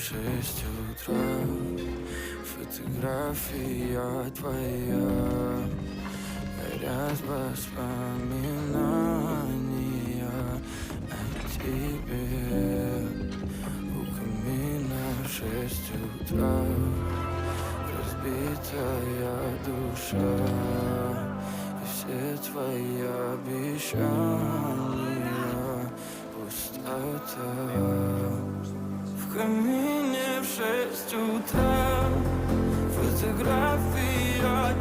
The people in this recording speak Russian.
в 6 утра. Фотография твоя горят воспоминания о тебе. У камина в 6 утра разбитая душа, и все твои обещания пустота. В камине в 6 утра фотография